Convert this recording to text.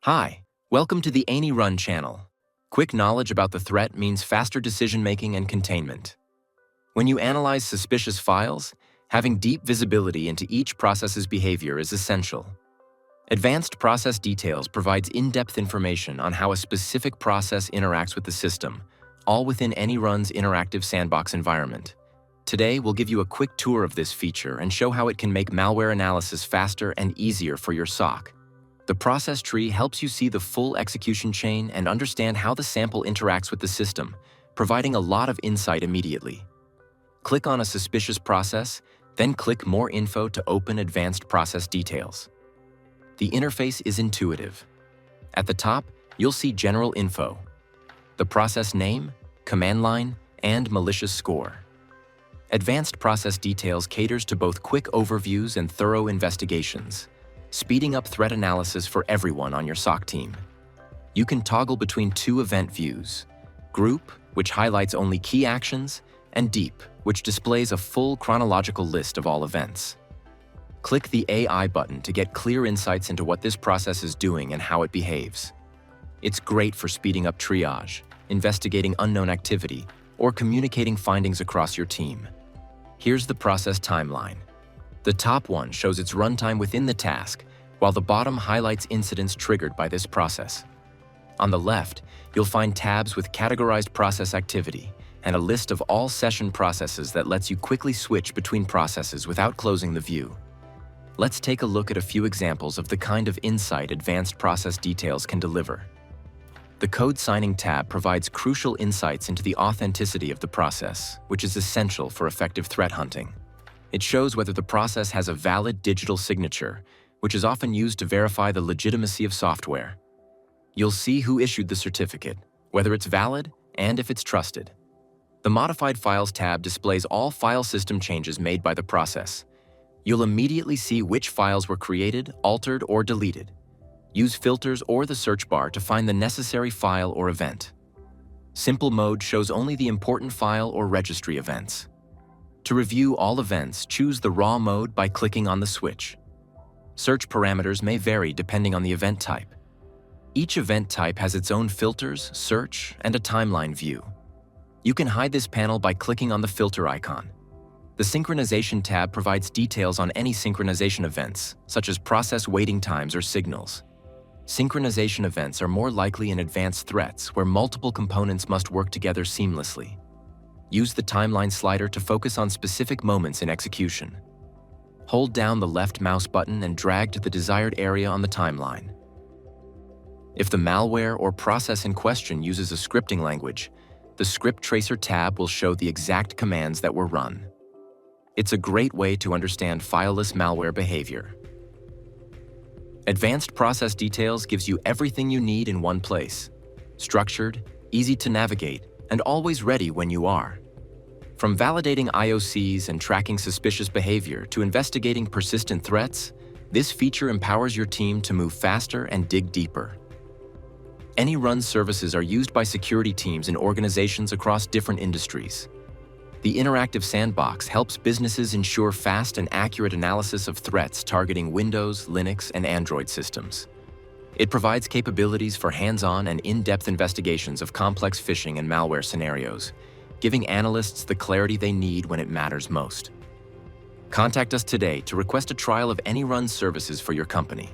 Hi, welcome to the ANY.RUN channel. Quick knowledge about the threat means faster decision-making and containment. When you analyze suspicious files, having deep visibility into each process's behavior is essential. Advanced process details provides in-depth information on how a specific process interacts with the system, all within ANY.RUN's interactive sandbox environment. Today, we'll give you a quick tour of this feature and show how it can make malware analysis faster and easier for your SOC. The process tree helps you see the full execution chain and understand how the sample interacts with the system, providing a lot of insight immediately. Click on a suspicious process, then click More Info to open advanced process details. The interface is intuitive. At the top, you'll see General Info, the process name, command line, and malicious score. Advanced process details caters to both quick overviews and thorough investigations, speeding up threat analysis for everyone on your SOC team. You can toggle between two event views: Group, which highlights only key actions, and Deep, which displays a full chronological list of all events. Click the AI button to get clear insights into what this process is doing and how it behaves. It's great for speeding up triage, investigating unknown activity, or communicating findings across your team. Here's the process timeline. The top one shows its runtime within the task, while the bottom highlights incidents triggered by this process. On the left, you'll find tabs with categorized process activity and a list of all session processes that lets you quickly switch between processes without closing the view. Let's take a look at a few examples of the kind of insight advanced process details can deliver. The Code Signing tab provides crucial insights into the authenticity of the process, which is essential for effective threat hunting. It shows whether the process has a valid digital signature, which is often used to verify the legitimacy of software. You'll see who issued the certificate, whether it's valid, and if it's trusted. The Modified Files tab displays all file system changes made by the process. You'll immediately see which files were created, altered, or deleted. Use filters or the search bar to find the necessary file or event. Simple mode shows only the important file or registry events. To review all events, choose the raw mode by clicking on the switch. Search parameters may vary depending on the event type. Each event type has its own filters, search, and a timeline view. You can hide this panel by clicking on the filter icon. The Synchronization tab provides details on any synchronization events, such as process waiting times or signals. Synchronization events are more likely in advanced threats where multiple components must work together seamlessly. Use the timeline slider to focus on specific moments in execution. Hold down the left mouse button and drag to the desired area on the timeline. If the malware or process in question uses a scripting language, the Script Tracer tab will show the exact commands that were run. It's a great way to understand fileless malware behavior. Advanced Process Details gives you everything you need in one place: structured, easy to navigate, and always ready when you are. From validating IOCs and tracking suspicious behavior to investigating persistent threats, this feature empowers your team to move faster and dig deeper. ANY.RUN services are used by security teams in organizations across different industries. The interactive sandbox helps businesses ensure fast and accurate analysis of threats targeting Windows, Linux, and Android systems. It provides capabilities for hands-on and in-depth investigations of complex phishing and malware scenarios, giving analysts the clarity they need when it matters most. Contact us today to request a trial of ANY.RUN services for your company.